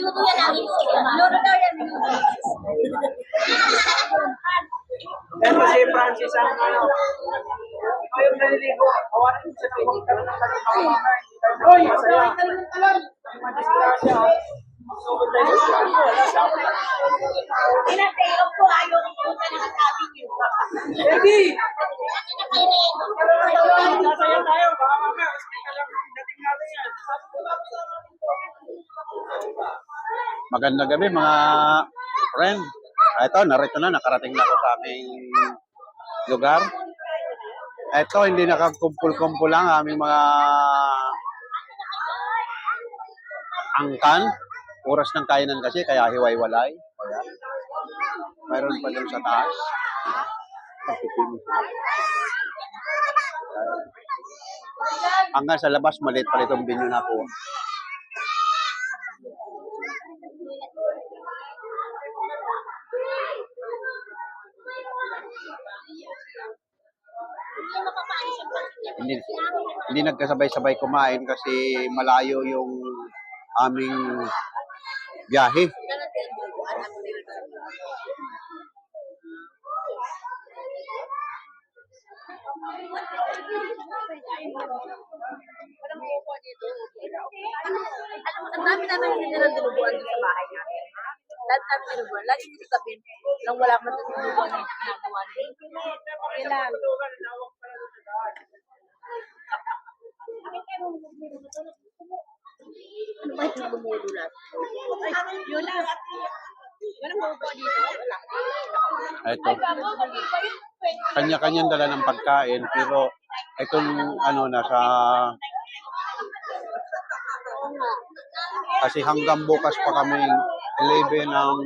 Minuto yan namin. Minuto daw yan. Pero si Francis ang ano, yung naliligo, awarin mo siya ng magkaroon ng kalimang. Hoy! Masaya! Madisgrasya! Sugod tayo sa disgrasya. Pinatay ko ayaw ko pumunta na kasabi niyo. Eddie! Sasaya tayo, baka mamaya, hospital lang dating natin yan. Magandang gabi mga friend. Ito, narito na, nakarating na ako sa aming lugar. Ito, hindi nakakumpul-kumpul lang aming mga angkan. Oras ng kainan kasi, kaya hiwa-hiwalay. Ayan. Mayroon pa dun sa taas. Hanggang sa labas, maliit pa itong binyo na po. Hindi nagkasabay-sabay kumain kasi malayo yung aming biyahe. Ang dami naman hindi nila dinubuan doon sa bahay natin. Lahat kami dinubuan. Lagi nila sabihin, nang wala man sa dinubuan na ginagawa nila. Kailan? Ano ba yung bumudulat? Yun lang. Walang bumubuan dito? Wala. Ito. Kanya-kanyang dala ng pagkain pero itong ano nasa kasi hanggang bukas pa kami 11 ng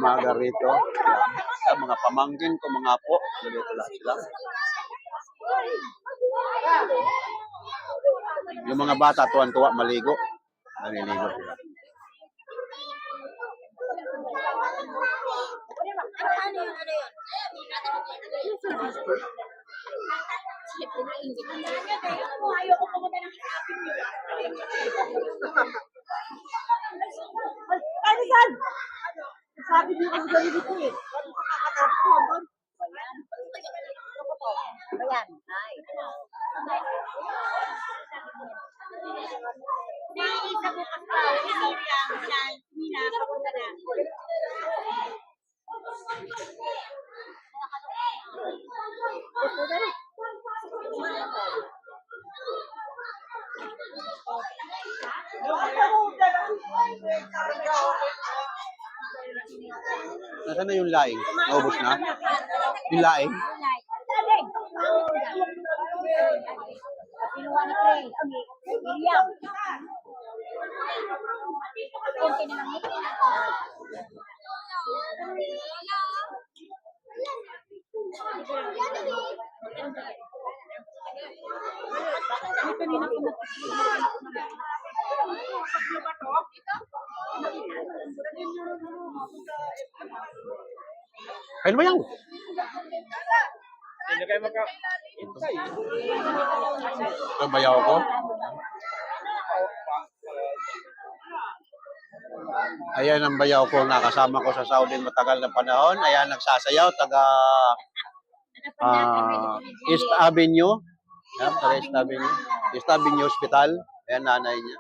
umaga rito. Mga pamangkin ko, mga apo, dito lahat sila. Yung mga bata tuwan-tuwa maligo. Naliligo sila. Ano yun? Ayaw ko pumunta ng shopping yun. Ano saan? Sabi niyo kasi gano'n dito eh. Kakatapos ko doon. Ayan. Ay. Naiisa ko kasi pa. Hindi na kapunta na. Nasaan na yung laing? Naubos na? Yung laing? Pinuha ni Trey. William. Okay na lang ito. Kain mo yan? Hindi kayo magka... Ito bayaw ko. Ayan ang bayaw ko, nakasama ko sa Saudi matagal na panahon. Ayan, nagsasayaw, taga East Avenue. Ayan, taga East Avenue. East Avenue Hospital. Ayan, nanay niya.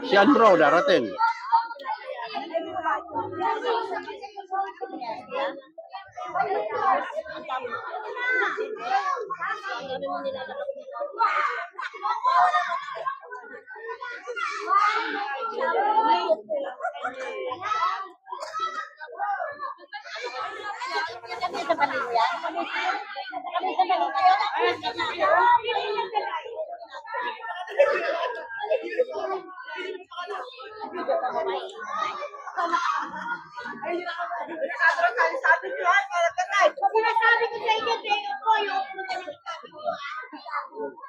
Si Andro, darating. Sinasabi ko sa inyo, tingin ko yung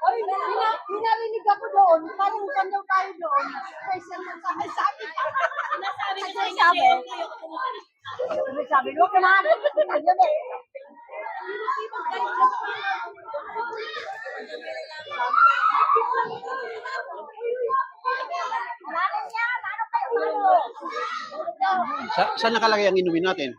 Oy, narinig ako doon. Parang kandaw tayo doon. Person lang sabi. Sinasabi ko sa inyo, sabi, huwag ka na. Yun eh. Saan nakalagay ang inumin natin?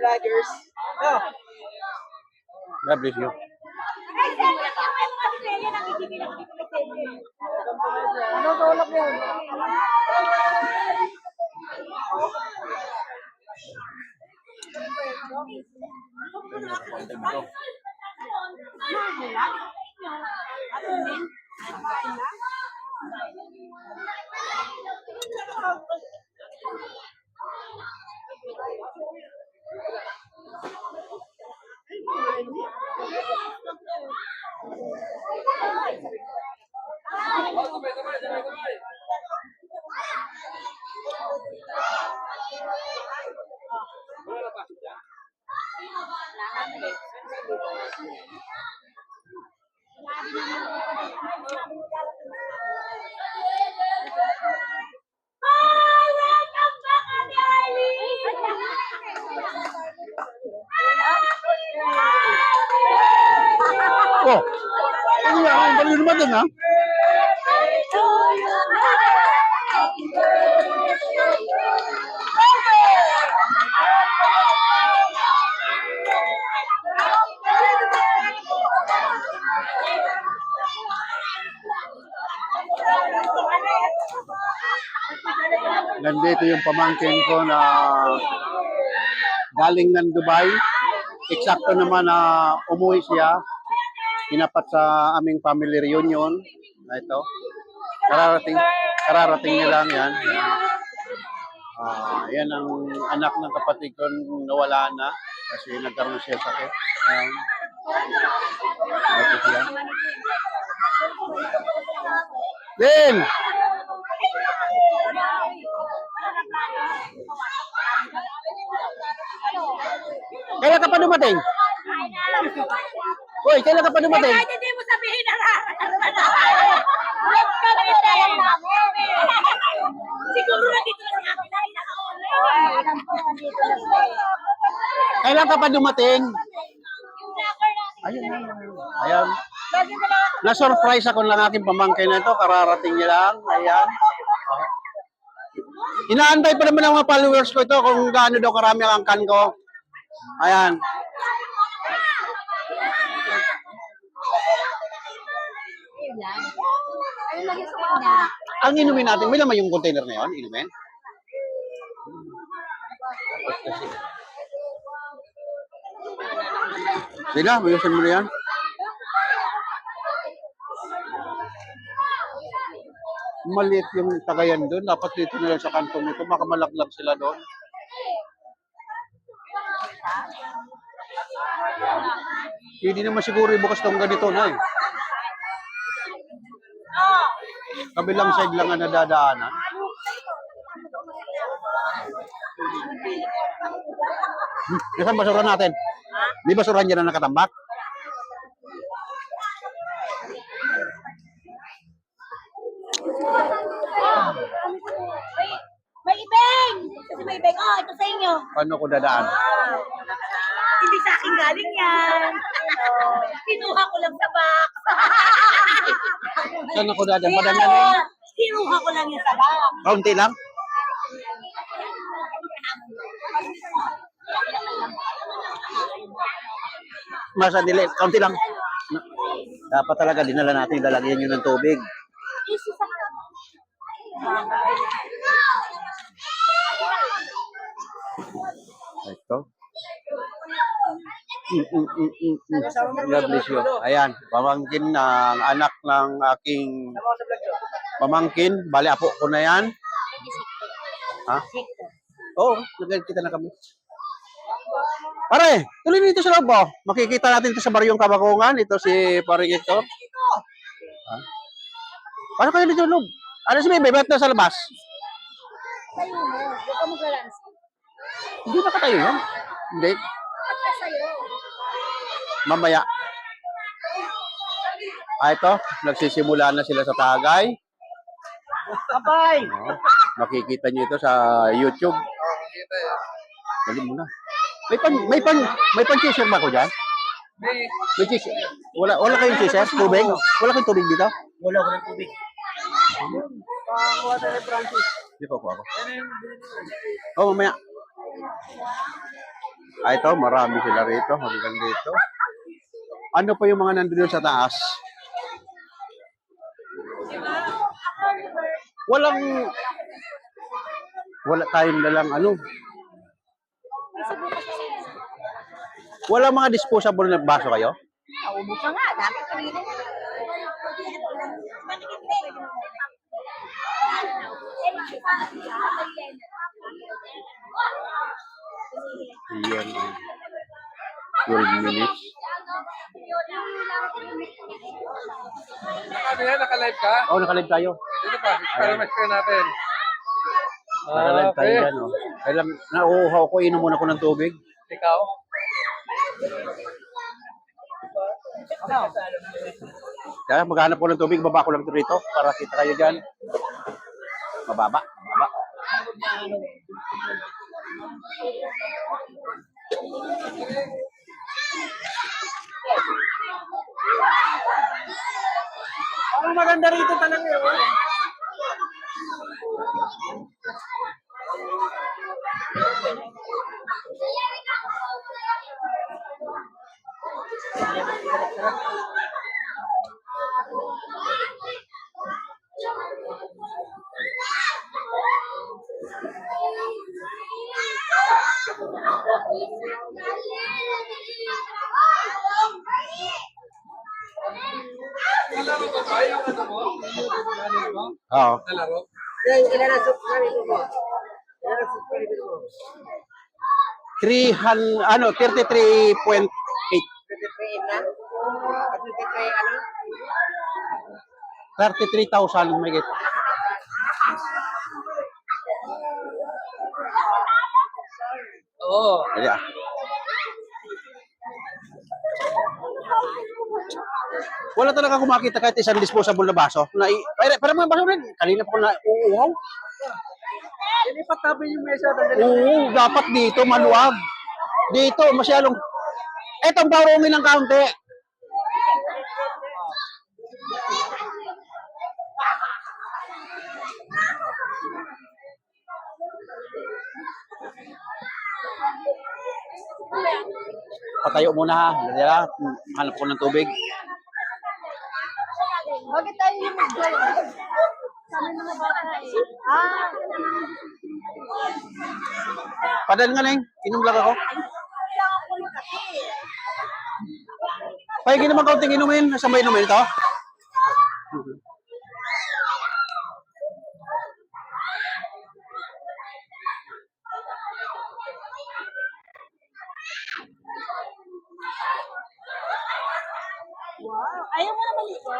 Vloggers. No. God bless you. Ano tulog yun? Oh, ano yan? Ang galing naman din, ha? Nandito yung pamangkin ko na galing ng Dubai. Eksakto naman na umuwi siya. Tinapat sa aming family reunion. Na ito. Kararating niya lang yan. Yan ang anak ng kapatid ko nung nawala na. Kasi nagkaroon siya sakit. Ito siya. Din! Kailan ka pa dumating? Uy, kailan ka pa dumating? Kahit hindi mo sabihin na siguro na dito na siya. Alam ko, nandito na siya. Kailan ka pa dumating? Ayun. Ayan. Na-surprise ako ng aking pamangkin na ito. Kararating niya lang. Ayan. Inaantay pa naman ng mga followers ko ito kung gaano daw karami ang angkan ko. Ayan. Ang inumin natin, may laman yung container na yun? Inumin? Sila, mayusin mo na yan. Maliit yung tagayan doon. Dapat dito na lang sa kantong nito. Baka malaglag sila doon. Hindi naman siguro ibukas itong ganito na eh. Kabilang side lang ang nadadaanan. Nasaan basura natin? May basura dyan na nakatambak? nyo? Paano ko dadaan? Hindi sa akin galing yan. Kinuha ko lang sa box. Saan ako dadaan? Padala na yun. Kinuha ko lang yan sa box. Kaunti lang? Masa dili, kaunti lang. Dapat talaga dinala natin, lalagyan yun ng tubig. Ito. God bless you. Ayan, pamangkin ng anak ng aking pamangkin. Bali, apo ko na yan. Ha? Oo, nagkita na kami. Pare, tuloy dito sa loob oh. Makikita natin ito sa Baryong Kabakungan. Ito si Pare Ito. Ha? Paano kayo dito sa loob? Ano si Bebe? Ba't nasa labas? Sa'yo mo. Huwag ka mag-balance. Hindi ba tayo yan? Hindi. Bakit ka sa'yo? Mamaya. Ito. Nagsisimula na sila sa tagay. Kapay! Oh, makikita niyo ito sa YouTube. Dali mo na. May pan-chaser ba ako dyan? May chaser. Wala kayong chaser? Tubig? Wala kayong tubig dito? Wala ko ng tubig. Pakakuha tayo ni Francis. Hindi po ako. Oh, mamaya. Ito, marami sila rito. Hanggang dito. Ano pa yung mga nandun sa taas? Wala tayong dalang ano. Wala mga disposable na baso kayo? Naubo ka nga. Dami ko rin. Iyan. 12 minutes. Sabi nga, naka-live ka? Oh, nakalive tayo. Dito pa, para ma-share natin. Nakalive tayo dyan, oh. Kailan, nauuhaw ko, inom muna ko ng tubig. Ikaw? Kaya maghanap ko ng tubig, baba ko lang ito rito para kita kayo dyan. Mababa. Ang maganda rito talaga yun. Nalaro ko ba? Yung ano mo? Yung mo? Oo. Nalaro? Ilan ang subscriber mo? Ilan ang subscriber mo? 33.8. 23 na? At 23 ano? 33,000 may get. Oo. Dali ah. Wala talaga akong makita kahit isang disposable na baso. Para mga baso rin. Kanina pa ko na uuhaw. Ilipat namin yung mesa. Oo, dapat dito maluwag. Dito, masyadong... Etong barongin ng kaunti. Patayo muna ha. Dali ha. Hanap ko ng tubig. Bakit tayo yung mag-join? Kami mga bata eh. Padal nga na inom lang ako. Pahingin naman kaunting inumin. Nasa may inumin ito? Wow. Ayaw mo na maligo?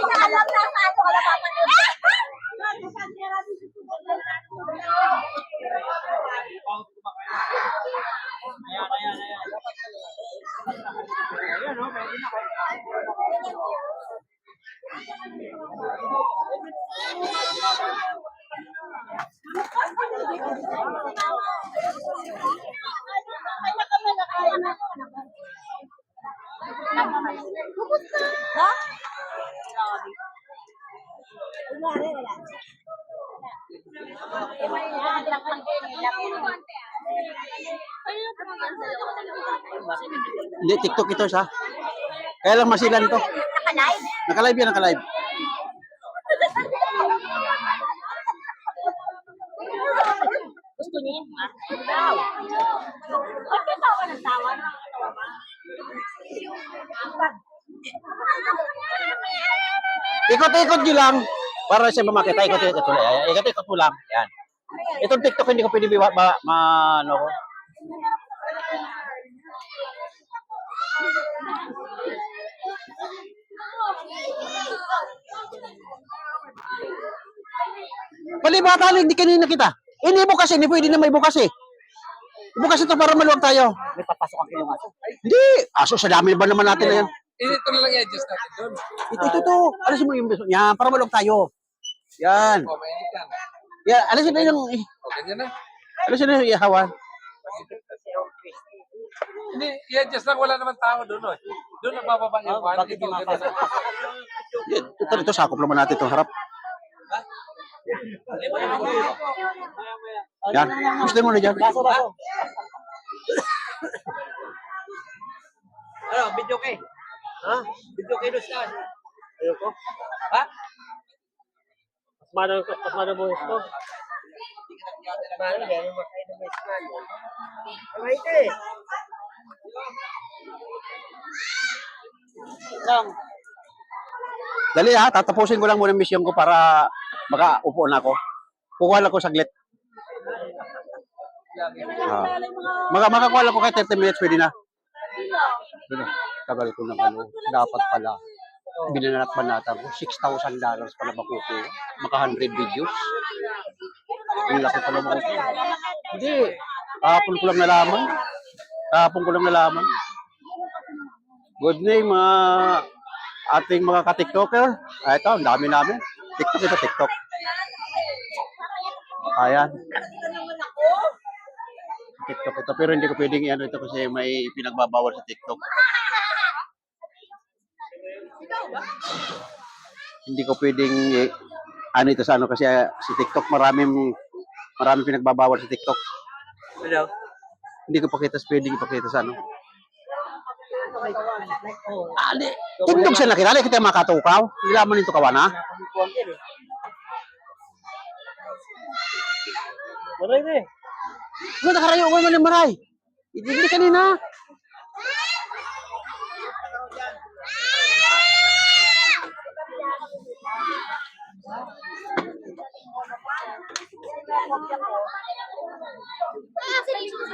Alam na paano ka napapanood. Ha? Wala. Hindi, TikTok ito siya. Kaya lang masilan to. Nakalive? Nakalive yan, nakalive. Gusto niya yun, ha? Daw. Ba't ka tawa ng tawa? Nakakatawa ba? Ikot-ikot nyo lang. Para siya makita, ikot-ikot mo lang. Ikot-ikot mo lang. Yan. Itong TikTok hindi ko pwede ano ko. Palibata lang, hindi kanina kita. Hindi bukas, hindi pwede na may bukas eh. Bukas ito para maluwag tayo. May papasok ang kilong aso. Hindi. Aso, sa dami ba naman natin na yan? Ito na lang i-adjust natin doon. Ito. Alisin mo yung beso niya para maluwag tayo. Yan. O, mainit yan. Yan, alisin na yung... O, ganyan na. Alisin na yung ihawan. Hindi, i-adjust lang. Wala naman tao doon. Oh. Doon ang bababa yung one. Bakit Ito, yung ganyan na. Ito, sakop naman natin itong harap. Yan. Gusto mo na dyan. Baso. Ano, video kay? Ha? Video kay doon siya. Ayoko. Ha? Mano mo ito? Mano, gano'n makain ng mais man. Kamay ka eh. Lang. Dali ha, tatapusin ko lang muna yung mission ko para makaupo na ako. Kukuha lang ko saglit. Makakuha lang ko kahit 30 minutes, pwede na. Pwede. Tagal ko na ano. Dapat pala. Binanat pa natin ko. $6,000 pala makukuha. Maka 100 videos. Ang laki pala makukuha. Hindi. Kahapon ko lang nalaman. Good day mga ating mga ka-tiktoker. Ito, ang dami namin. TikTok. Ayan. TikTok ito. Pero hindi ko pwedeng i-ano ito kasi may pinagbabawal sa TikTok. Hindi ko pwedeng ano ito sa ano kasi si TikTok maraming pinagbabawal sa TikTok. Hello? Hindi ko pwedeng ipakita sa ano. Ali, tindog siya nakilala kita makatukaw. Hindi naman nito kawana. Maray na eh. Ano nakarayo ko man ng maray? Hindi kanina.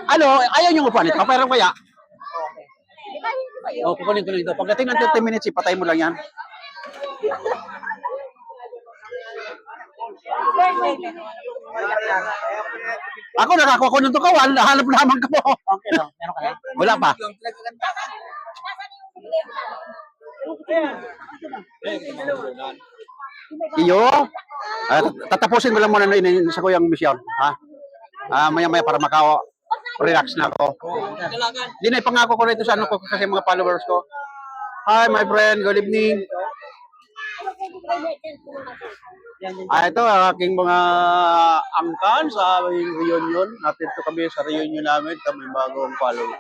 Ano, ayaw nyo upuan ito. Pero kaya? O, kukunin ko lang ito. Pagdating ng 30 minutes, ipatay mo lang yan. Ako nakakuha ko ng tukawan. Nahanap naman ko. Okay lang. Meron ka na? Wala pa. Iyo. Tatapusin ko lang muna sa ko yung mission. Ha? Maya-maya para relax na ako. Hindi na ipangako ko na ito sa ano ko kasi mga followers ko. Hi my friend, good evening. Ito ang aking mga angkan sa reunion. Napito kami sa reunion namin. Kami bagong follower.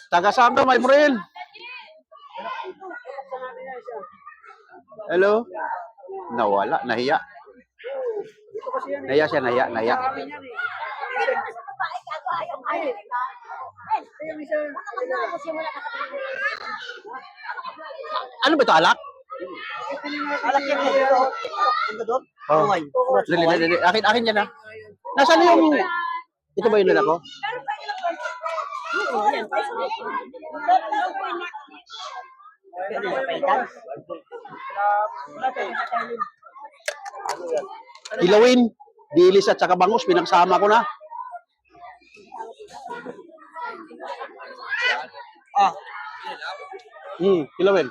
Taga saan ka, my friend? Hello? Nawala, nahiya. Nahiya siya, nahiya. Ano ba ito, alak? Alak yan dito. Punta doon? Oh. Dali. Akin yan, ha? Nasaan yung... Ito ba yung nila ko? Ilawin, dilis at saka bangus, pinagsama ko na. Kilawin.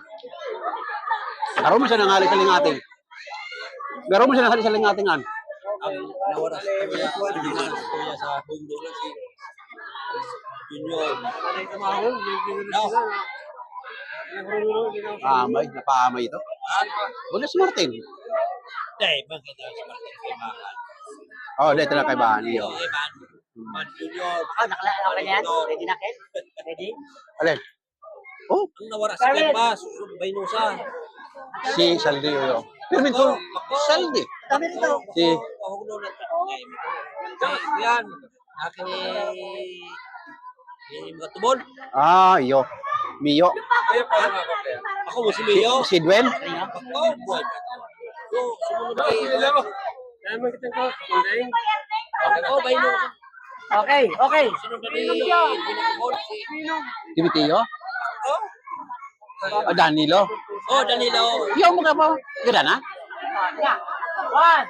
Garo mo siya nangali sa lingating. Garo mo siya nangali sa lingating an. Ang nawara sa kuya sa bundo lang si Junior. Amay, napaamay ito. Wala si Martin. Dahil bakit daw si Martin kay Bakal? Oh, dito na kay Bani. Oh. Kay Man Junior. Nakalala ka yan? Ready na, Ken? Ready? Alin? Oh, Ang nawara sa Kemba, susod Baynusa. si Saldi yo. Pero minto, Saldi. Kami rito. Si Pahulo na ito. Yan. Akin mga tubol. Iyo. Mio. Kayo pa lang ako kaya. Ako mo si Leo. Si Dwen. Ako, buwan. So, sumunod kay Hello. Naman kita ko. Kunain. Ako, Baynusa. Okay, okay. Sunod na ni si Timoteo. Danilo. Oh, Danilo. Yo mo ka po. Ganda na? One.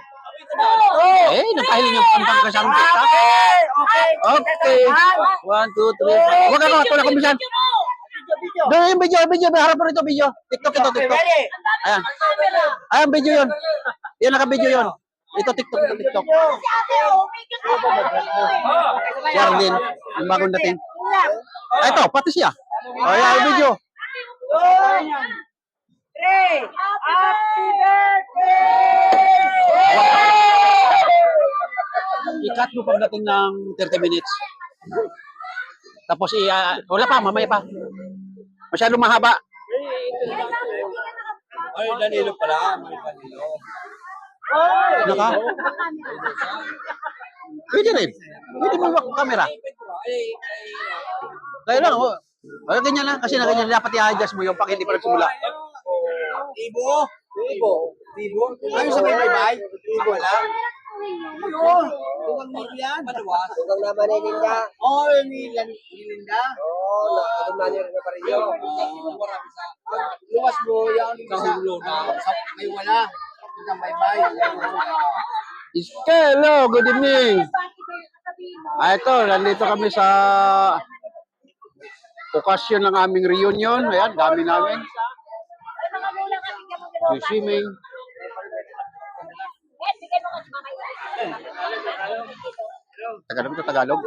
Eh, napahiling yung pantang kasang kita. Okay, okay. Okay. 1, 2, 3. Huwag ako, wala kong bisan. Video. Doon yung video. Harap mo rito video. TikTok ito, Okay, TikTok. ready? Ayan. Ayan, video yun. Yan, naka-video yun. Ito, TikTok, ito, TikTok. Si ate, Si Arlene, yung bagong dating. Ito, pati siya. Ayan, video. 2, 3. Happy birthday! I-cut mo pagdating ng 30 minutes. Tapos, wala pa, mamaya pa. Masyadong mahaba. Ay, Danilo pala. May Danilo. Ano ka? Pwede rin. Pwede mo yung camera. Kaya lang, oh. O, ganyan lang. Kasi na ganyan, dapat i-adjust mo yung pag hindi pa nagsimula. Ibo. Ayaw sa may bye-bye. Ako lang. Maluwas. Huwag naman ni Linda. Oo, yung Linda. Oo, naman rin na pa rin yun. Luwas mo, yan. Kahulo na. May wala. Hanggang bye-bye. Hello, good evening. Ito, nandito kami sa okasyon ng aming reunion. Ayan, dami namin. Swimming. Tagalog ito, Tagalog.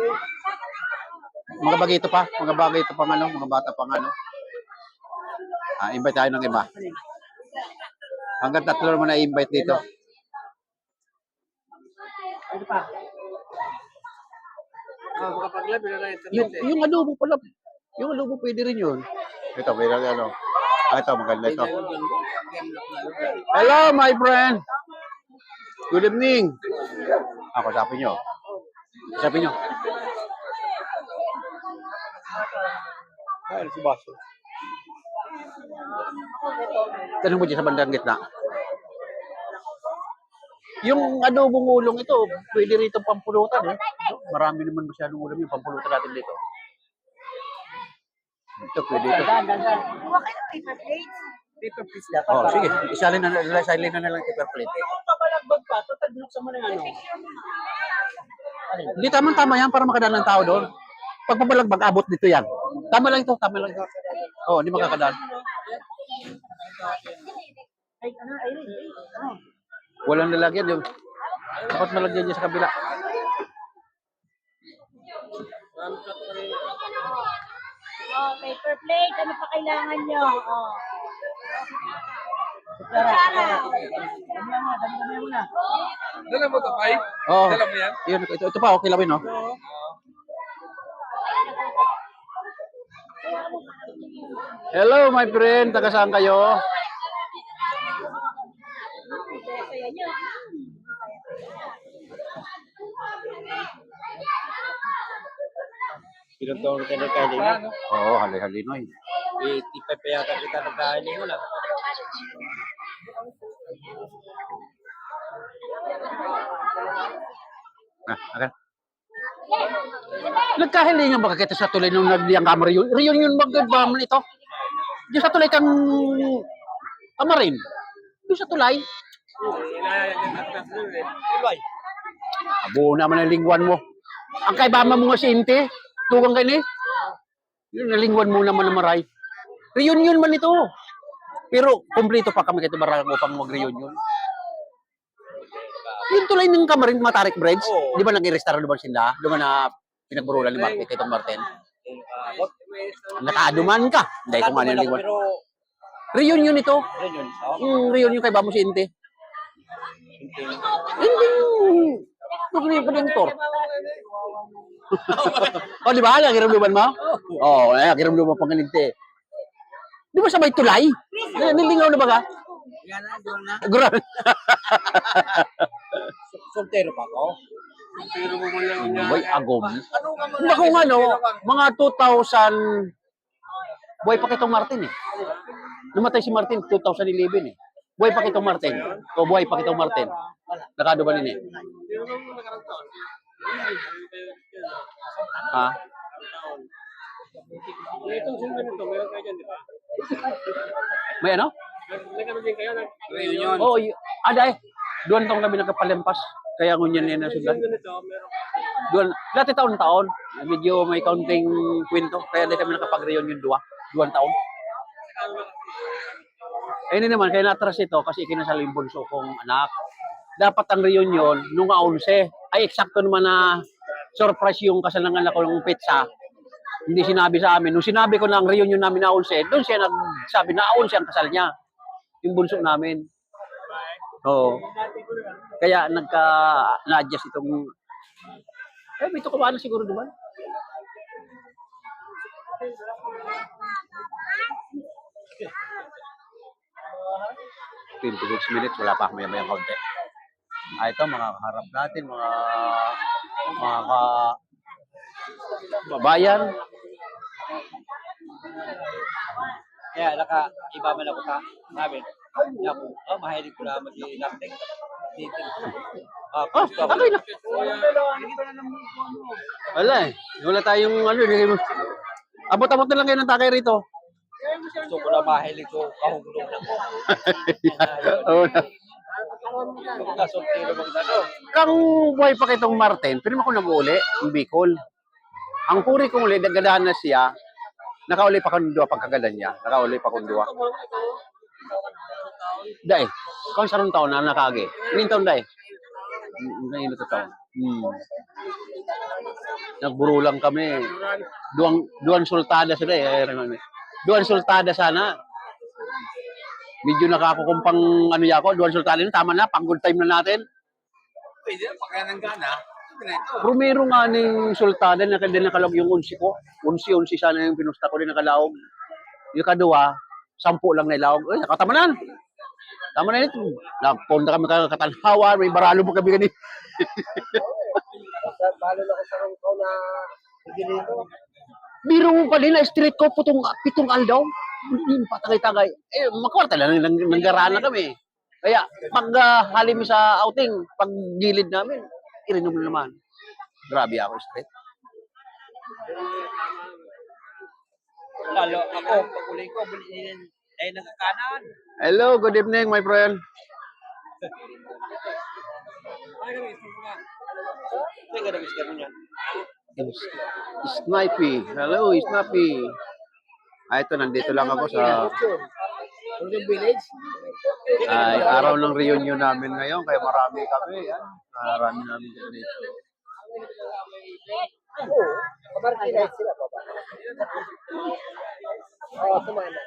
Mga bagay pa, mga bata pang ano. Invite tayo ng iba. Hanggang 3 naman na-invite dito. Makapag-live, wala na internet eh. Yung adobo pala. Yung adobo pwede rin yun. Ito, pwede rin ano. Ito, maganda ito. Hello, my friend. Good evening. Ako, sabi nyo. Sabi nyo. Ayun, si Baso. Tanong mo dyan sa bandang gitna. Yung adobong ulong ito, pwede rito pampulutan eh. Marami naman masyadong ulam yung pampulutan natin dito. Ito, pwede ito. Huwag kayo ng paper plates. Dito, please. Dapat. Oh, sige. Isalin na lang paper plate. Kung kabalagbag pa, tatagulok sa mga ano. Hindi, tama yan para makadaan ng tao doon. Pag papalagbag, abot dito yan. Tama lang ito, tama lang ito. Oo, hindi makakadaan. Walang lalagyan yun. Dapat malagyan niya sa kabila. Oh, paper plate. Ano pa kailangan nyo? Oh. Dala mo to, Pai? Oo. Dala mo yan? Yun, ito pa, okay lang yun, no? Hello, my friend. Taga saan kayo? Ilang taon ka nagkaling? Paano? Oo, hali-halinoy. Tipay pa yata kita nagkaling mo lang. Okay. Nagkahilingan ba kita sa tulay nung nagliyang kamar yun? Reunion mag-ba mo ito? Di sa tulay kang kamarin. Di sa tulay. Iloy. Abo naman ang lingwan mo. Ang kaibama mo nga si Inte. Tugang kayo ni. Yung nalingwan mo naman ng maray. Reunion man ito. Pero kompleto pa kami kay Barangay upang mag-reunion. Yung tulay ng Kamarin Matarik Bridge, di ba nag-i-restart doon sila? Doon na pinagburulan ni Martin, kay Tom Martin. Nakaaduman ka. Hindi ko manilingwan. Pero, Reunion ito. yun yun. Reunion kay Bamo Sinte. Hindi. Yung tour. O, di ba? Nagiramduman mo? Oo, nagiramduman mo pang ganito. Di ba sabay tulay? Nilingaw na ba ka? Yan na, doon na. Grabe. Soltero pa ako. Boy, agom. Naku nga no, mga 2000, buhay pa kitong Martin eh. Namatay si Martin 2011 eh. Buhay pa kitong Martin. O buhay pa kitong Martin. Nakado ba nini? Ha? Itong silman nito, meron kayo dyan, di ba? May ano? Nagano din kayo? Reunion. Oo, aday. Doon tong kami nagkapalimpas. Kaya ngunyan yan na sudan. Ganito, meron. Doon, dati taon-taon. Medyo may counting kwento. Kaya di kami nakapag-reunion duwan taon. Eh hindi naman, kaya natras ito kasi ikinasal yung bunso kong anak. Dapat ang reunion nung 11. Ay, eksakto naman na surprise yung kasal ng anak ko ng pizza. Hindi sinabi sa amin. Nung sinabi ko na ang reunion namin na 11, doon siya nagsabi na 11 ang kasal niya. Yung bunso namin. Oo. Kaya na-adjust itong... may ito kumano siguro naman. Minutes, wala pa maya-maya kaunti. Ito, mga kaharap natin, mga babayan. Kaya, iba man ako ka. Sabi, mahilig ko na mag-i-laptek. Dito. Okay na. Wala eh. Wala tayong ano. Abot-abot na lang kayo ng takay rito. Gusto ko na mahilig ko, kahugulong lang ko. Oo. Soltero bang ano? Kang buhay pa kitong Martin, pero ako nag-uli, yung Bicol. Ang puri kong uli, nagadahan na siya, nakauli pa kung dua pagkaganda niya. Nakauli pa kung dua. Dahil, kung sarong taon na nakagi. Ilang taon dahil? Ilang taon. Nagburo lang kami. Duwan sultada sila eh. Duwan sultada sana. Medyo nakakukumpang ano yako. Duwan sultada na. Tama na. Pang good time na natin. Pwede na, pagka ng gana. Primero nga ng sultada na nakalog yung 11 ko. 11 sana yung pinusta ko din nakalaog. Yung kadua, 10 lang nailaog. Ay, nakatama na. Tama na ito. Nagpunta kami katanhawa. May baralo mo kami ganito. Balo na ko sa ko na ginito. Biro mo pa din na street ko pitong aldaw. Hindi patagay-tagay. Eh, makwarta lang nanggaraan na kami. Kaya, pag halim sa outing, pag gilid namin, irinom na naman. Grabe ako street. Lalo ako, pag uli ko, buliin ay nagkakanan. Hello, good evening, my friend. Hindi ka nag-isip mo niya. Snipey. Hello, Snipey. Ito, nandito lang ako sa... Village. Ay, araw ng reunion namin ngayon, kaya marami kami. Yan. Marami namin dito. Oo, kabarangay sila pa ba? Oo, sumama.